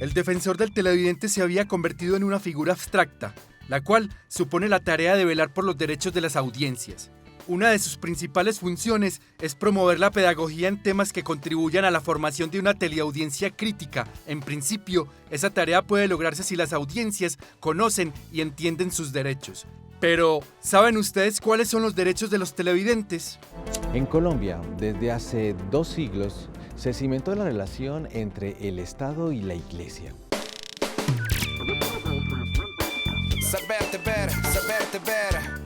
El defensor del televidente se había convertido en una figura abstracta, la cual supone la tarea de velar por los derechos de las audiencias. Una de sus principales funciones es promover la pedagogía en temas que contribuyan a la formación de una teleaudiencia crítica. En principio, esa tarea puede lograrse si las audiencias conocen y entienden sus derechos. Pero, ¿saben ustedes cuáles son los derechos de los televidentes? En Colombia, desde hace 2 siglos, se cimentó la relación entre el Estado y la Iglesia. Saberte ver, saberte ver.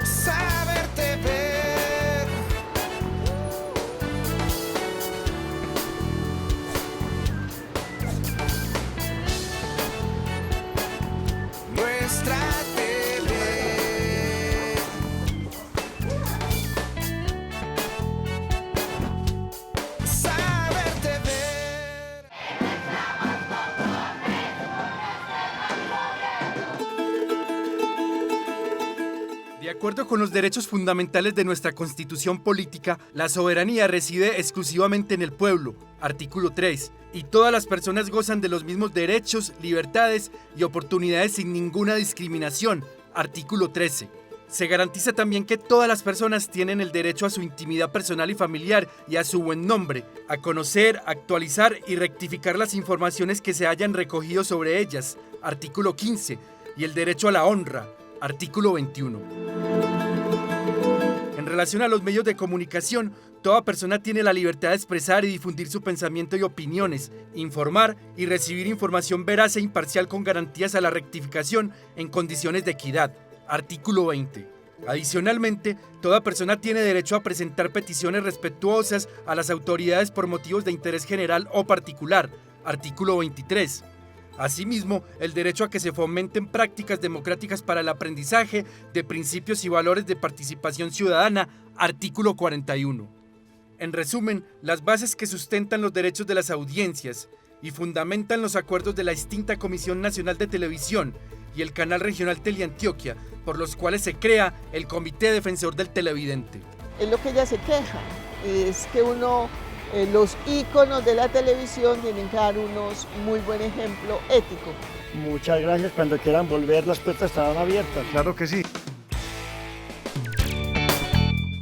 Saberte ver. Nuestra tele. Saberte ver. De acuerdo con los derechos fundamentales de nuestra Constitución política, la soberanía reside exclusivamente en el pueblo, artículo 3, y todas las personas gozan de los mismos derechos, libertades y oportunidades sin ninguna discriminación, artículo 13. Se garantiza también que todas las personas tienen el derecho a su intimidad personal y familiar y a su buen nombre, a conocer, actualizar y rectificar las informaciones que se hayan recogido sobre ellas, artículo 15, y el derecho a la honra, artículo 21. En relación a los medios de comunicación, toda persona tiene la libertad de expresar y difundir su pensamiento y opiniones, informar y recibir información veraz e imparcial con garantías a la rectificación en condiciones de equidad, artículo 20. Adicionalmente, toda persona tiene derecho a presentar peticiones respetuosas a las autoridades por motivos de interés general o particular, artículo 23. Asimismo, el derecho a que se fomenten prácticas democráticas para el aprendizaje de principios y valores de participación ciudadana, artículo 41. En resumen, las bases que sustentan los derechos de las audiencias y fundamentan los acuerdos de la extinta Comisión Nacional de Televisión y el Canal Regional Teleantioquia, por los cuales se crea el Comité Defensor del Televidente. Es lo que ella se queja, es que los íconos de la televisión tienen que dar unos muy buen ejemplo ético. Muchas gracias, cuando quieran volver las puertas estarán abiertas. Claro que sí.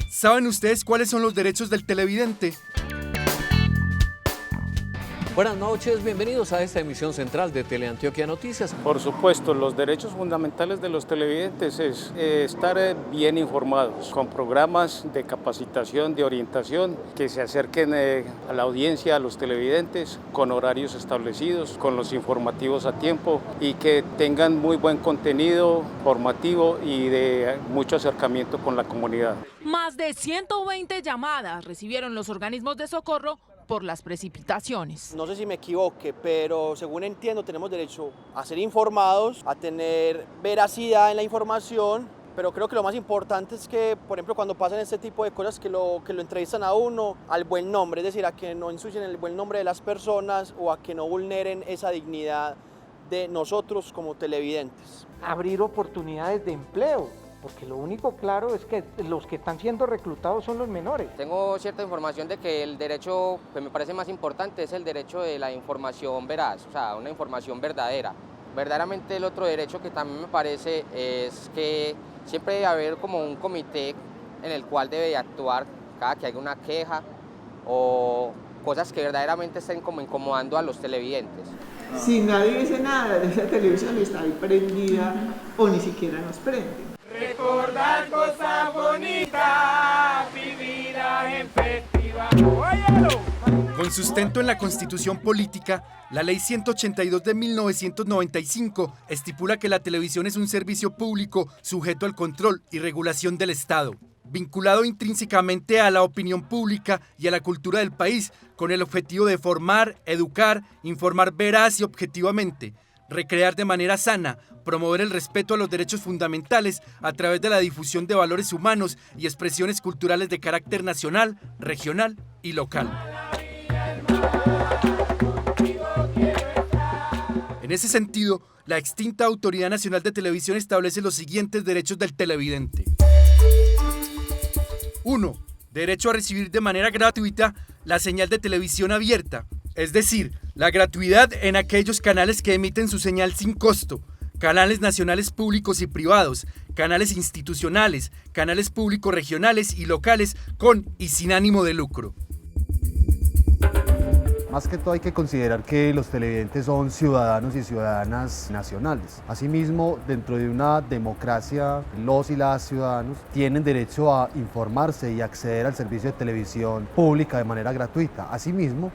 ¿Saben ustedes cuáles son los derechos del televidente? Buenas noches, bienvenidos a esta emisión central de Teleantioquia Noticias. Por supuesto, los derechos fundamentales de los televidentes es estar bien informados, con programas de capacitación, de orientación, que se acerquen a la audiencia, a los televidentes, con horarios establecidos, con los informativos a tiempo y que tengan muy buen contenido formativo y de mucho acercamiento con la comunidad. Más de 120 llamadas recibieron los organismos de socorro por las precipitaciones. No sé si me equivoque, pero según entiendo tenemos derecho a ser informados, a tener veracidad en la información, pero creo que lo más importante es que, por ejemplo, cuando pasan este tipo de cosas que lo entrevistan a uno, al buen nombre, es decir, a que no ensucien el buen nombre de las personas o a que no vulneren esa dignidad de nosotros como televidentes. Abrir oportunidades de empleo, porque lo único claro es que los que están siendo reclutados son los menores. Tengo cierta información de que el derecho que me parece más importante es el derecho de la información veraz, o sea, una información verdadera. Verdaderamente el otro derecho que también me parece es que siempre debe haber como un comité en el cual debe actuar cada que haya una queja o cosas que verdaderamente estén como incomodando a los televidentes. Si nadie dice nada de esa televisión, está ahí prendida o ni siquiera nos prende. Recordar cosas bonitas, vividas en festival. Con sustento en la Constitución Política, la Ley 182 de 1995 estipula que la televisión es un servicio público sujeto al control y regulación del Estado, vinculado intrínsecamente a la opinión pública y a la cultura del país, con el objetivo de formar, educar, informar veraz y objetivamente, recrear de manera sana, promover el respeto a los derechos fundamentales a través de la difusión de valores humanos y expresiones culturales de carácter nacional, regional y local. En ese sentido, la extinta Autoridad Nacional de Televisión establece los siguientes derechos del televidente. 1. Derecho a recibir de manera gratuita la señal de televisión abierta, es decir, la gratuidad en aquellos canales que emiten su señal sin costo, canales nacionales públicos y privados, canales institucionales, canales públicos regionales y locales con y sin ánimo de lucro. Más que todo hay que considerar que los televidentes son ciudadanos y ciudadanas nacionales. Asimismo, dentro de una democracia, los y las ciudadanos tienen derecho a informarse y acceder al servicio de televisión pública de manera gratuita. Asimismo,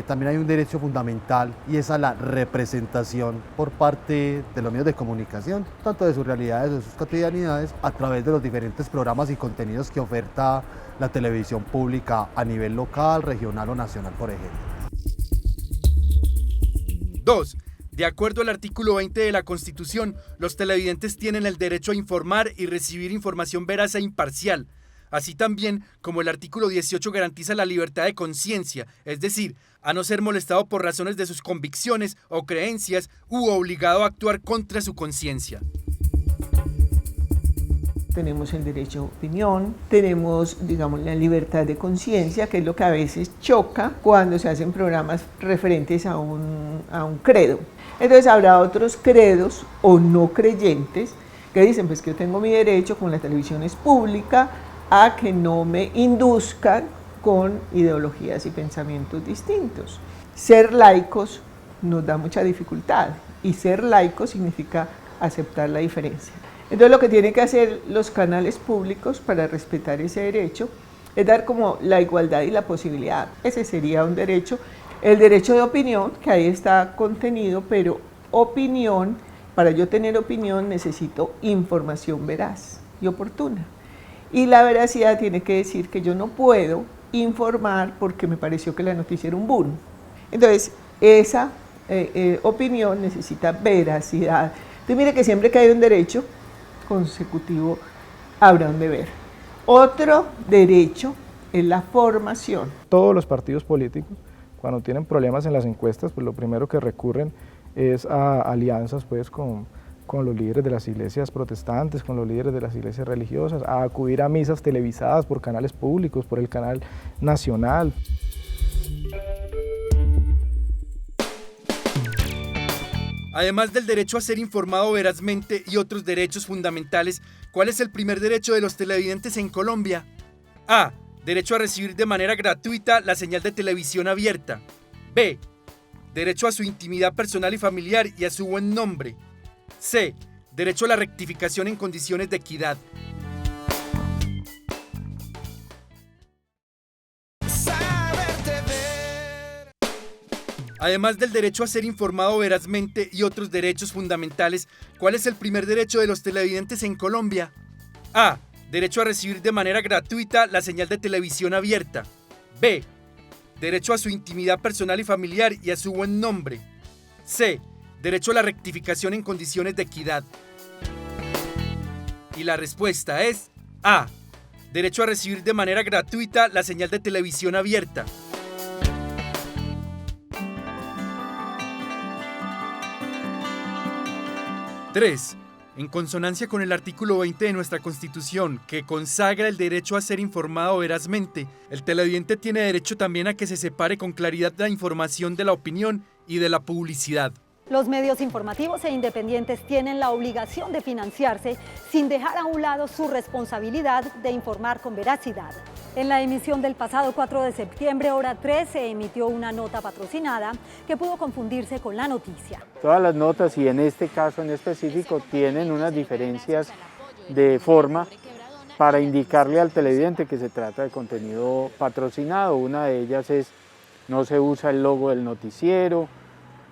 también hay un derecho fundamental y es a la representación por parte de los medios de comunicación, tanto de sus realidades, de sus cotidianidades, a través de los diferentes programas y contenidos que oferta la televisión pública a nivel local, regional o nacional, por ejemplo. 2. De acuerdo al artículo 20 de la Constitución, los televidentes tienen el derecho a informar y recibir información veraz e imparcial. Así también como el artículo 18 garantiza la libertad de conciencia, es decir, a no ser molestado por razones de sus convicciones o creencias u obligado a actuar contra su conciencia. Tenemos el derecho a opinión, tenemos, digamos, la libertad de conciencia, que es lo que a veces choca cuando se hacen programas referentes a un credo. Entonces habrá otros credos o no creyentes que dicen pues que yo tengo mi derecho, como la televisión es pública, a que no me induzcan con ideologías y pensamientos distintos. Ser laicos nos da mucha dificultad y ser laico significa aceptar la diferencia. Entonces lo que tienen que hacer los canales públicos para respetar ese derecho es dar como la igualdad y la posibilidad. Ese sería un derecho, el derecho de opinión, que ahí está contenido, pero opinión, para yo tener opinión necesito información veraz y oportuna. Y la veracidad tiene que decir que yo no puedo informar porque me pareció que la noticia era un boom. Entonces esa opinión necesita veracidad. Entonces mire que siempre que hay un derecho consecutivo habrá un deber. Otro derecho es la formación. Todos los partidos políticos, cuando tienen problemas en las encuestas, pues lo primero que recurren es a alianzas pues, con los líderes de las iglesias protestantes, con los líderes de las iglesias religiosas, a acudir a misas televisadas por canales públicos, por el canal nacional. Además del derecho a ser informado verazmente y otros derechos fundamentales, ¿cuál es el primer derecho de los televidentes en Colombia? A. Derecho a recibir de manera gratuita la señal de televisión abierta. B. Derecho a su intimidad personal y familiar y a su buen nombre. C. Derecho a la rectificación en condiciones de equidad. Además del derecho a ser informado verazmente y otros derechos fundamentales, ¿cuál es el primer derecho de los televidentes en Colombia? A. Derecho a recibir de manera gratuita la señal de televisión abierta. B. Derecho a su intimidad personal y familiar y a su buen nombre. C. Derecho a la rectificación en condiciones de equidad. Y la respuesta es A. Derecho a recibir de manera gratuita la señal de televisión abierta. Tres. En consonancia con el artículo 20 de nuestra Constitución, que consagra el derecho a ser informado verazmente, el televidente tiene derecho también a que se separe con claridad la información de la opinión y de la publicidad. Los medios informativos e independientes tienen la obligación de financiarse sin dejar a un lado su responsabilidad de informar con veracidad. En la emisión del pasado 4 de septiembre, hora 3, se emitió una nota patrocinada que pudo confundirse con la noticia. Todas las notas, y en este caso en específico, tienen unas diferencias de forma para indicarle al televidente que se trata de contenido patrocinado. Una de ellas es, no se usa el logo del noticiero,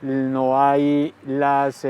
no hay las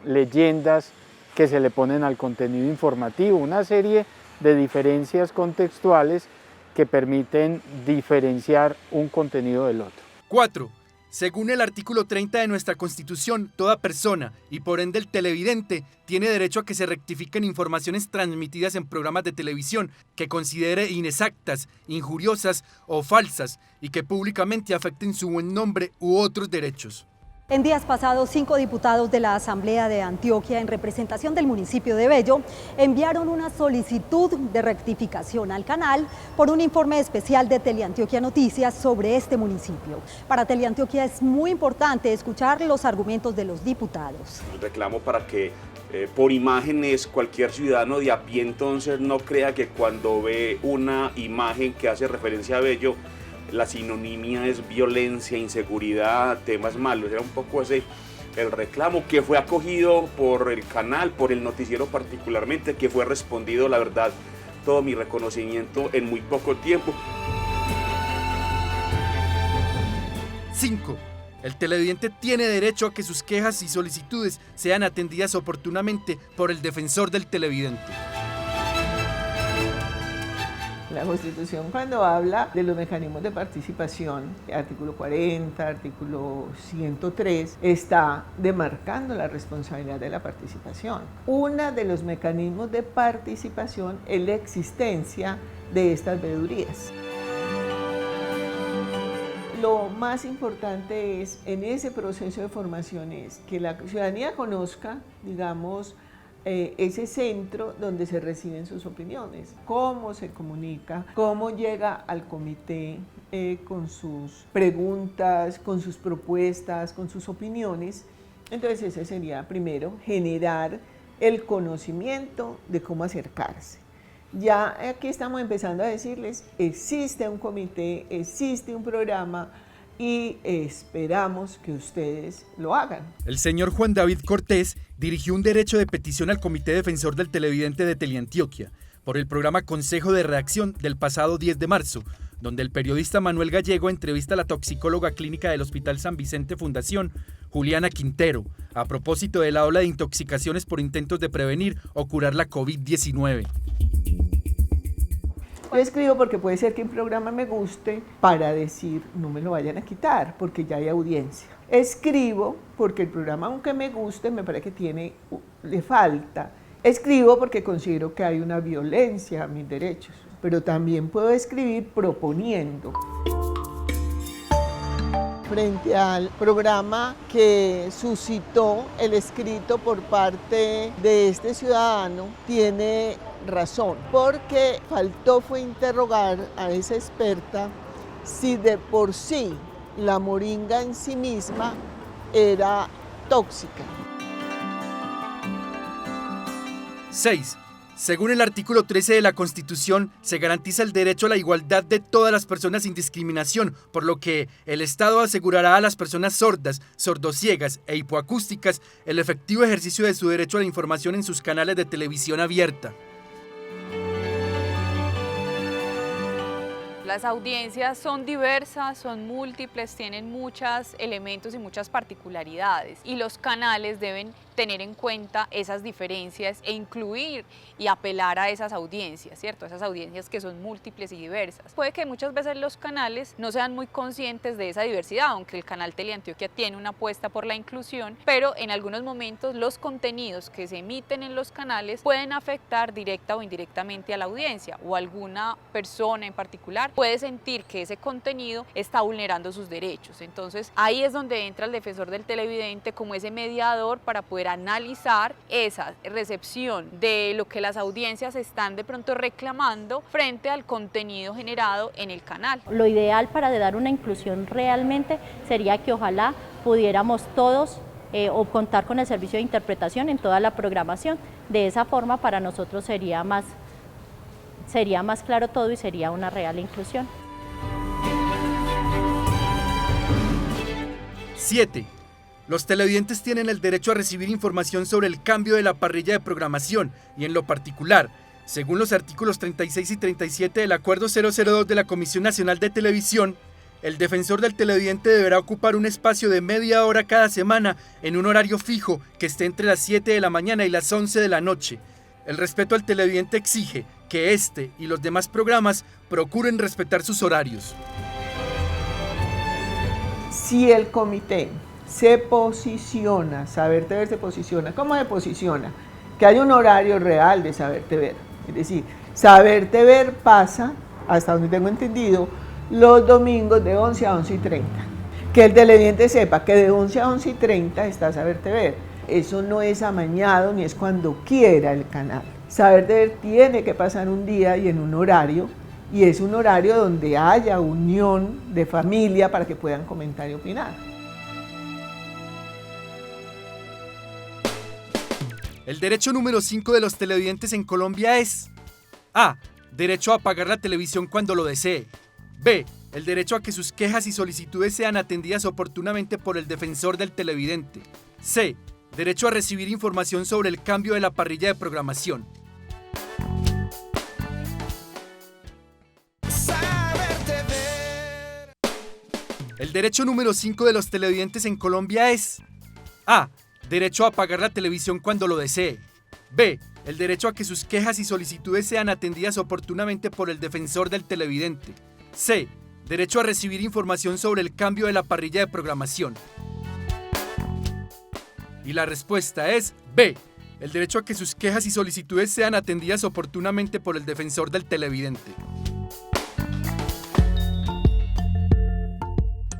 leyendas que se le ponen al contenido informativo, una serie de diferencias contextuales que permiten diferenciar un contenido del otro. 4. Según el artículo 30 de nuestra Constitución, toda persona, y por ende el televidente, tiene derecho a que se rectifiquen informaciones transmitidas en programas de televisión que considere inexactas, injuriosas o falsas y que públicamente afecten su buen nombre u otros derechos. En días pasados, 5 diputados de la Asamblea de Antioquia, en representación del municipio de Bello, enviaron una solicitud de rectificación al canal por un informe especial de Teleantioquia Noticias sobre este municipio. Para Teleantioquia es muy importante escuchar los argumentos de los diputados. El reclamo para que por imágenes cualquier ciudadano de a pie entonces no crea que cuando ve una imagen que hace referencia a Bello, la sinonimia es violencia, inseguridad, temas malos. Era un poco ese el reclamo que fue acogido por el canal, por el noticiero particularmente, que fue respondido, la verdad, todo mi reconocimiento en muy poco tiempo. 5. El televidente tiene derecho a que sus quejas y solicitudes sean atendidas oportunamente por el defensor del televidente. La Constitución, cuando habla de los mecanismos de participación, artículo 40, artículo 103, está demarcando la responsabilidad de la participación. Uno de los mecanismos de participación es la existencia de estas veedurías. Lo más importante es, en ese proceso de formación, es que la ciudadanía conozca, digamos, ese centro donde se reciben sus opiniones, cómo se comunica, cómo llega al comité con sus preguntas, con sus propuestas, con sus opiniones. Entonces ese sería, primero, generar el conocimiento de cómo acercarse. Ya aquí estamos empezando a decirles, existe un comité, existe un programa, y esperamos que ustedes lo hagan. El señor Juan David Cortés dirigió un derecho de petición al Comité Defensor del Televidente de Teleantioquia por el programa Consejo de Redacción del pasado 10 de marzo, donde el periodista Manuel Gallego entrevista a la toxicóloga clínica del Hospital San Vicente Fundación, Juliana Quintero, a propósito de la ola de intoxicaciones por intentos de prevenir o curar la COVID-19. Yo escribo porque puede ser que un programa me guste para decir no me lo vayan a quitar porque ya hay audiencia. Escribo porque el programa, aunque me guste, me parece que le falta. Escribo porque considero que hay una violencia a mis derechos, pero también puedo escribir proponiendo. Frente al programa que suscitó el escrito por parte de este ciudadano, tiene razón, porque fue interrogar a esa experta si de por sí la moringa en sí misma era tóxica. 6. Según el artículo 13 de la Constitución, se garantiza el derecho a la igualdad de todas las personas sin discriminación, por lo que el Estado asegurará a las personas sordas, sordociegas e hipoacústicas el efectivo ejercicio de su derecho a la información en sus canales de televisión abierta. Las audiencias son diversas, son múltiples, tienen muchos elementos y muchas particularidades y los canales deben tener en cuenta esas diferencias e incluir y apelar a esas audiencias, ¿cierto? Esas audiencias que son múltiples y diversas. Puede que muchas veces los canales no sean muy conscientes de esa diversidad, aunque el canal Teleantioquia tiene una apuesta por la inclusión, pero en algunos momentos los contenidos que se emiten en los canales pueden afectar directa o indirectamente a la audiencia o alguna persona en particular puede sentir que ese contenido está vulnerando sus derechos. Entonces ahí es donde entra el defensor del televidente como ese mediador para poder analizar esa recepción de lo que las audiencias están de pronto reclamando frente al contenido generado en el canal. Lo ideal para dar una inclusión realmente sería que ojalá pudiéramos todos o contar con el servicio de interpretación en toda la programación. De esa forma para nosotros sería más claro todo y sería una real inclusión. 7. Los televidentes tienen el derecho a recibir información sobre el cambio de la parrilla de programación y en lo particular, según los artículos 36 y 37 del Acuerdo 002 de la Comisión Nacional de Televisión, el defensor del televidente deberá ocupar un espacio de media hora cada semana en un horario fijo que esté entre las 7 de la mañana y las 11 de la noche. El respeto al televidente exige que este y los demás programas procuren respetar sus horarios. Si el comité se posiciona, Saber TV se posiciona, ¿cómo se posiciona? Que hay un horario real de Saber TV. Es decir, Saber TV pasa, hasta donde tengo entendido, los domingos de 11 a 11:30. Que el televidente sepa que de 11 a 11:30 está Saber Ver. Eso no es amañado ni es cuando quiera el canal. Saber Ver tiene que pasar un día y en un horario, y es un horario donde haya unión de familia para que puedan comentar y opinar. El derecho número 5 de los televidentes en Colombia es: A. Derecho a apagar la televisión cuando lo desee. B. El derecho a que sus quejas y solicitudes sean atendidas oportunamente por el defensor del televidente. C. Derecho a recibir información sobre el cambio de la parrilla de programación. El derecho número 5 de los televidentes en Colombia es: A. Derecho a apagar la televisión cuando lo desee. B. El derecho a que sus quejas y solicitudes sean atendidas oportunamente por el defensor del televidente. C. Derecho a recibir información sobre el cambio de la parrilla de programación. Y la respuesta es B. El derecho a que sus quejas y solicitudes sean atendidas oportunamente por el defensor del televidente.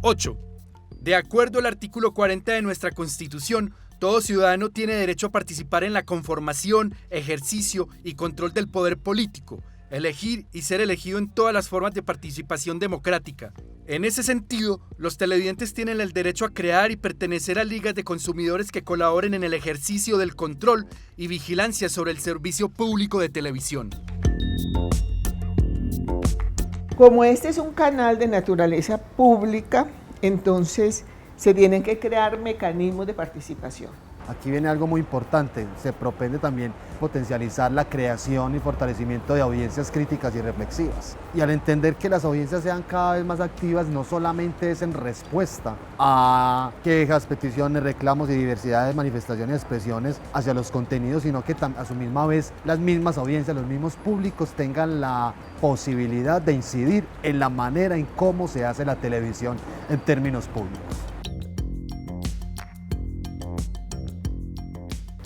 8. De acuerdo al artículo 40 de nuestra Constitución, todo ciudadano tiene derecho a participar en la conformación, ejercicio y control del poder político, elegir y ser elegido en todas las formas de participación democrática. En ese sentido, los televidentes tienen el derecho a crear y pertenecer a ligas de consumidores que colaboren en el ejercicio del control y vigilancia sobre el servicio público de televisión. Como este es un canal de naturaleza pública, entonces se tienen que crear mecanismos de participación. Aquí viene algo muy importante, se propende también potencializar la creación y fortalecimiento de audiencias críticas y reflexivas. Y al entender que las audiencias sean cada vez más activas, no solamente es en respuesta a quejas, peticiones, reclamos y diversidad de manifestaciones y expresiones hacia los contenidos, sino que a su misma vez las mismas audiencias, los mismos públicos tengan la posibilidad de incidir en la manera en cómo se hace la televisión en términos públicos.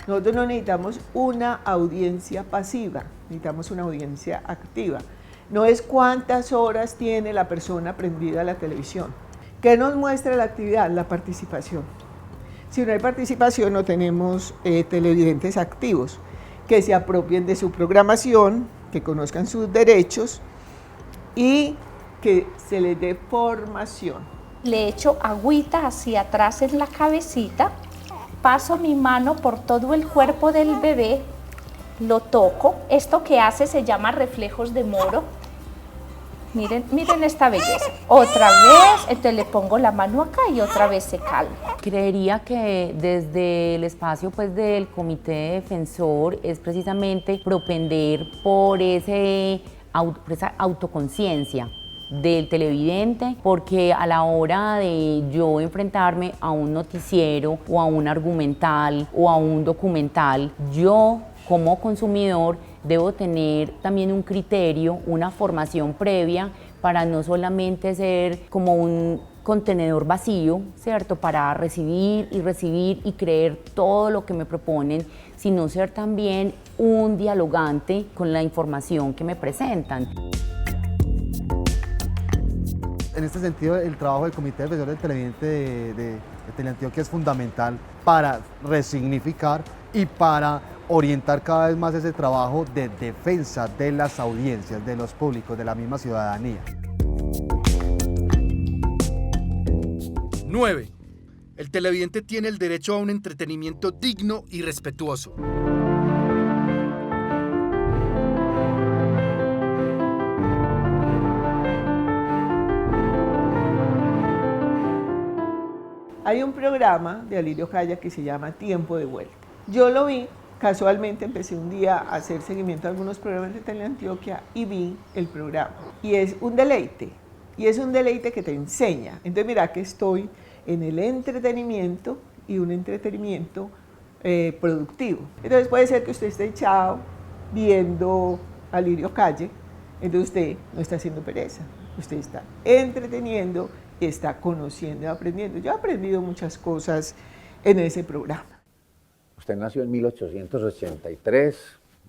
Nosotros no necesitamos una audiencia pasiva, necesitamos una audiencia activa. No es cuántas horas tiene la persona prendida a la televisión. ¿Qué nos muestra la actividad? La participación. Si no hay participación, no tenemos televidentes activos que se apropien de su programación, que conozcan sus derechos y que se les dé formación. Le echo agüita hacia atrás en la cabecita. Paso mi mano por todo el cuerpo del bebé, lo toco. Esto que hace se llama reflejos de Moro. Miren esta belleza. Otra vez, entonces le pongo la mano acá y otra vez se calma. Creería que desde el espacio pues, del Comité Defensor es precisamente propender por esa autoconciencia del televidente, porque a la hora de yo enfrentarme a un noticiero o a un argumental o a un documental, yo como consumidor debo tener también un criterio, una formación previa para no solamente ser como un contenedor vacío, ¿cierto? Para recibir y creer todo lo que me proponen, sino ser también un dialogante con la información que me presentan. En este sentido, el trabajo del Comité Defensor del Televidente de Teleantioquia es fundamental para resignificar y para orientar cada vez más ese trabajo de defensa de las audiencias, de los públicos, de la misma ciudadanía. 9. El televidente tiene el derecho a un entretenimiento digno y respetuoso. Hay un programa de Alirio Calla que se llama Tiempo de Vuelta. Yo lo vi, casualmente empecé un día a hacer seguimiento a algunos programas de Teleantioquia y vi el programa. Y es un deleite que te enseña. Entonces mira que estoy en el entretenimiento y un entretenimiento productivo. Entonces puede ser que usted esté echado viendo a Alirio Calla, entonces usted no está haciendo pereza, usted está entreteniendo, está conociendo y aprendiendo. Yo he aprendido muchas cosas en ese programa. Usted nació en 1883,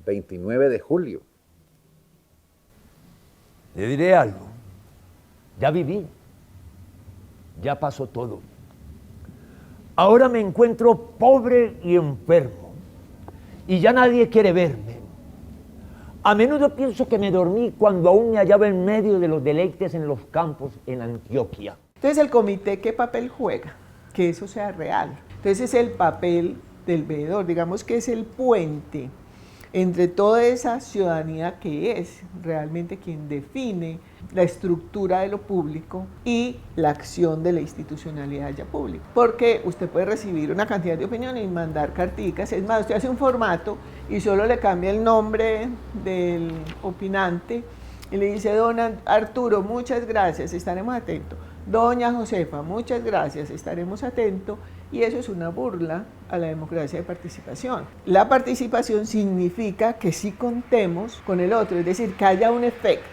29 de julio. Le diré algo. Ya viví. ya pasó todo. Ahora me encuentro pobre y enfermo, y ya nadie quiere verme. A menudo pienso que me dormí cuando aún me hallaba en medio de los deleites en los campos en Antioquia. Entonces, ¿el comité qué papel juega? Que eso sea real. Entonces, es el papel del veedor, digamos que es el puente entre toda esa ciudadanía que es realmente quien define la estructura de lo público y la acción de la institucionalidad ya pública. Porque usted puede recibir una cantidad de opiniones y mandar carticas, es más, usted hace un formato y solo le cambia el nombre del opinante y le dice: don Arturo, muchas gracias, estaremos atentos. Doña Josefa, muchas gracias, estaremos atentos. Y eso es una burla a la democracia de participación. La participación significa que sí contemos con el otro, es decir, que haya un efecto.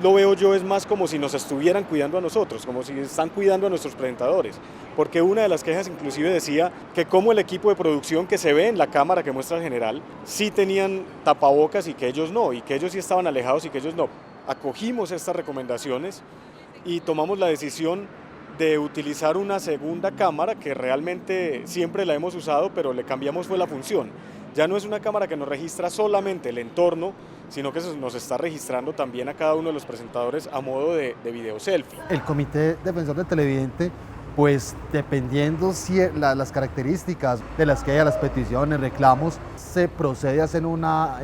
Lo veo yo es más como si nos estuvieran cuidando a nosotros, como si están cuidando a nuestros presentadores, porque una de las quejas inclusive decía que como el equipo de producción que se ve en la cámara que muestra el general, sí tenían tapabocas y que ellos no, y que ellos sí estaban alejados y que ellos no. Acogimos estas recomendaciones y tomamos la decisión de utilizar una segunda cámara que realmente siempre la hemos usado, pero le cambiamos fue la función. Ya no es una cámara que nos registra solamente el entorno, sino que nos está registrando también a cada uno de los presentadores a modo de video selfie. El Comité Defensor del Televidente, pues dependiendo las características de las que haya las peticiones, reclamos, se procede a hacer una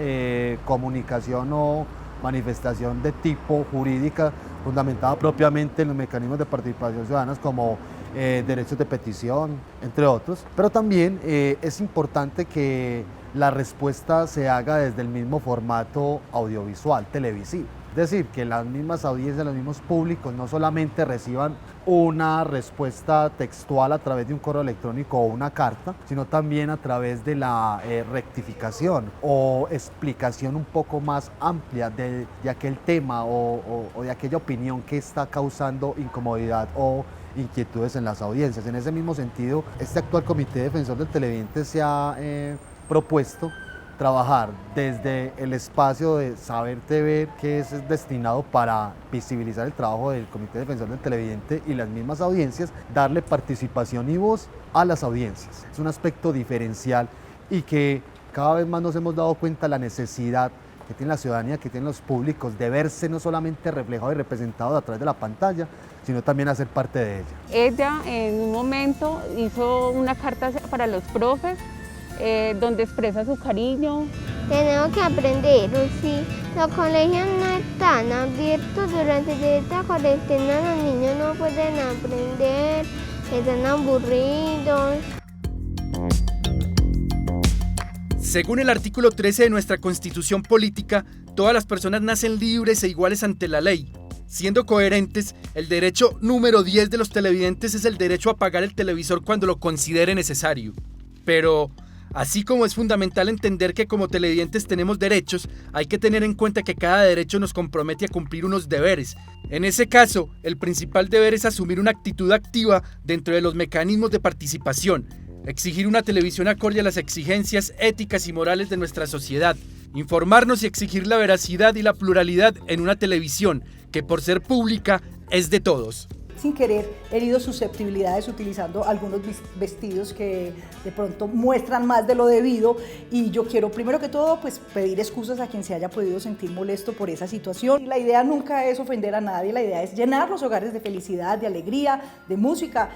comunicación o manifestación de tipo jurídica fundamentada propiamente en los mecanismos de participación ciudadana como derechos de petición, entre otros, pero también es importante que la respuesta se haga desde el mismo formato audiovisual, televisivo. Es decir, que las mismas audiencias, los mismos públicos no solamente reciban una respuesta textual a través de un correo electrónico o una carta, sino también a través de la rectificación o explicación un poco más amplia de aquel tema o de aquella opinión que está causando incomodidad o inquietudes en las audiencias. En ese mismo sentido, este actual Comité Defensor del Televidente se ha propuesto trabajar desde el espacio de Saber TV, que es destinado para visibilizar el trabajo del Comité Defensor del Televidente y las mismas audiencias, darle participación y voz a las audiencias. Es un aspecto diferencial y que cada vez más nos hemos dado cuenta de la necesidad que tiene la ciudadanía, que tienen los públicos, de verse no solamente reflejado y representado a través de la pantalla, sino también hacer parte de ella. Ella en un momento hizo una carta para los profes, donde expresa su cariño. Tenemos que aprender, sí. Los colegios no están abiertos durante esta cuarentena, los niños no pueden aprender, están aburridos. Según el artículo 13 de nuestra Constitución Política, todas las personas nacen libres e iguales ante la ley. Siendo coherentes, el derecho número 10 de los televidentes es el derecho a apagar el televisor cuando lo considere necesario. Pero así como es fundamental entender que como televidentes tenemos derechos, hay que tener en cuenta que cada derecho nos compromete a cumplir unos deberes. En ese caso, el principal deber es asumir una actitud activa dentro de los mecanismos de participación, exigir una televisión acorde a las exigencias éticas y morales de nuestra sociedad, informarnos y exigir la veracidad y la pluralidad en una televisión que, por ser pública, es de todos. Sin querer, he herido susceptibilidades utilizando algunos vestidos que de pronto muestran más de lo debido, y yo quiero primero que todo pues pedir excusas a quien se haya podido sentir molesto por esa situación. La idea nunca es ofender a nadie, la idea es llenar los hogares de felicidad, de alegría, de música.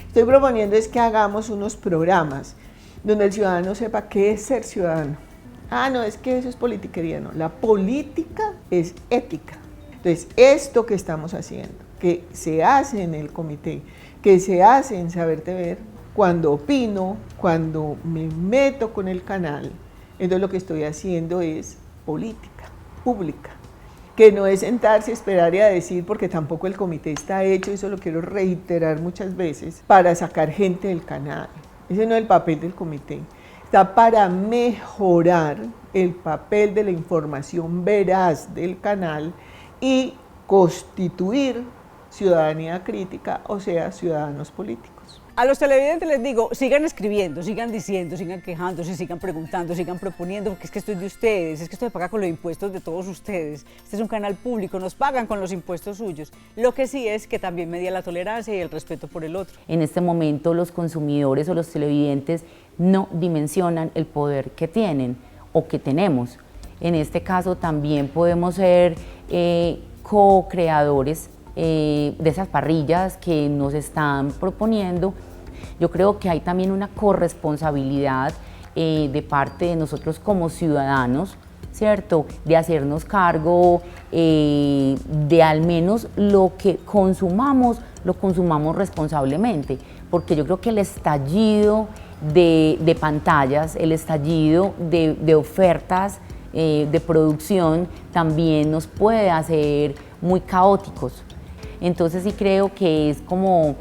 Estoy proponiendo es que hagamos unos programas donde el ciudadano sepa qué es ser ciudadano. No, es que eso es politiquería, no. La política es ética. Entonces, esto que estamos haciendo, que se hace en el comité, que se hace en Saber TV, cuando opino, cuando me meto con el canal, entonces lo que estoy haciendo es política pública, que no es sentarse, esperar y a decir, porque tampoco el comité está hecho, eso lo quiero reiterar muchas veces, para sacar gente del canal. Ese no es el papel del comité. Está para mejorar el papel de la información veraz del canal y constituir ciudadanía crítica, o sea, ciudadanos políticos. A los televidentes les digo, sigan escribiendo, sigan diciendo, sigan quejándose, sigan preguntando, sigan proponiendo, porque es que esto es de ustedes, es que esto se paga con los impuestos de todos ustedes. Este es un canal público, nos pagan con los impuestos suyos. Lo que sí es que también media la tolerancia y el respeto por el otro. En este momento los consumidores o los televidentes no dimensionan el poder que tienen o que tenemos. En este caso también podemos ser co-creadores de esas parrillas que nos están proponiendo. Yo creo que hay también una corresponsabilidad de parte de nosotros como ciudadanos, ¿cierto? De hacernos cargo de al menos lo que consumamos, lo consumamos responsablemente, porque yo creo que el estallido de pantallas, el estallido de ofertas de producción también nos puede hacer muy caóticos. Entonces sí creo que es como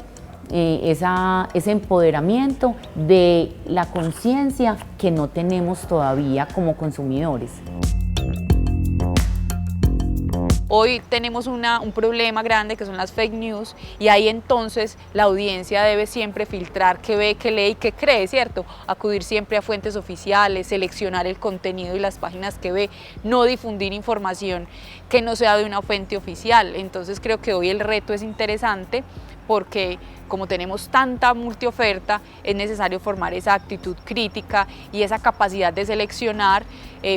ese empoderamiento de la conciencia que no tenemos todavía como consumidores. Hoy tenemos un problema grande que son las fake news y ahí entonces la audiencia debe siempre filtrar qué ve, qué lee y qué cree, ¿cierto? Acudir siempre a fuentes oficiales, seleccionar el contenido y las páginas que ve, no difundir información que no sea de una fuente oficial. Entonces creo que hoy el reto es interesante porque como tenemos tanta multioferta, es necesario formar esa actitud crítica y esa capacidad de seleccionar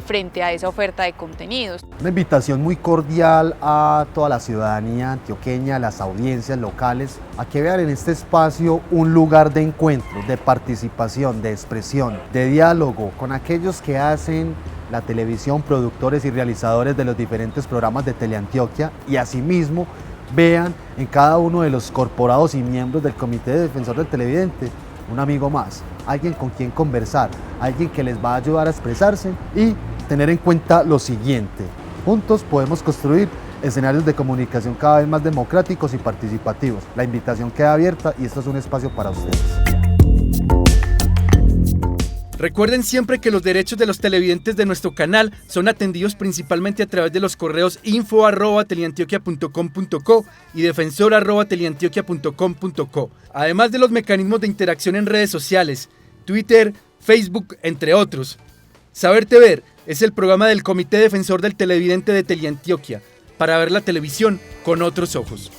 frente a esa oferta de contenidos. Una invitación muy cordial a toda la ciudadanía antioqueña, a las audiencias locales, a que vean en este espacio un lugar de encuentro, de participación, de expresión, de diálogo con aquellos que hacen la televisión, productores y realizadores de los diferentes programas de Teleantioquia, y asimismo vean en cada uno de los corporados y miembros del Comité de Defensor del Televidente un amigo más, alguien con quien conversar, alguien que les va a ayudar a expresarse y tener en cuenta lo siguiente: juntos podemos construir escenarios de comunicación cada vez más democráticos y participativos. La invitación queda abierta y esto es un espacio para ustedes. Recuerden siempre que los derechos de los televidentes de nuestro canal son atendidos principalmente a través de los correos info@teleantioquia.com.co y defensor@teleantioquia.com.co, además de los mecanismos de interacción en redes sociales, Twitter, Facebook, entre otros. Saberte Ver es el programa del Comité Defensor del Televidente de Teleantioquia, para ver la televisión con otros ojos.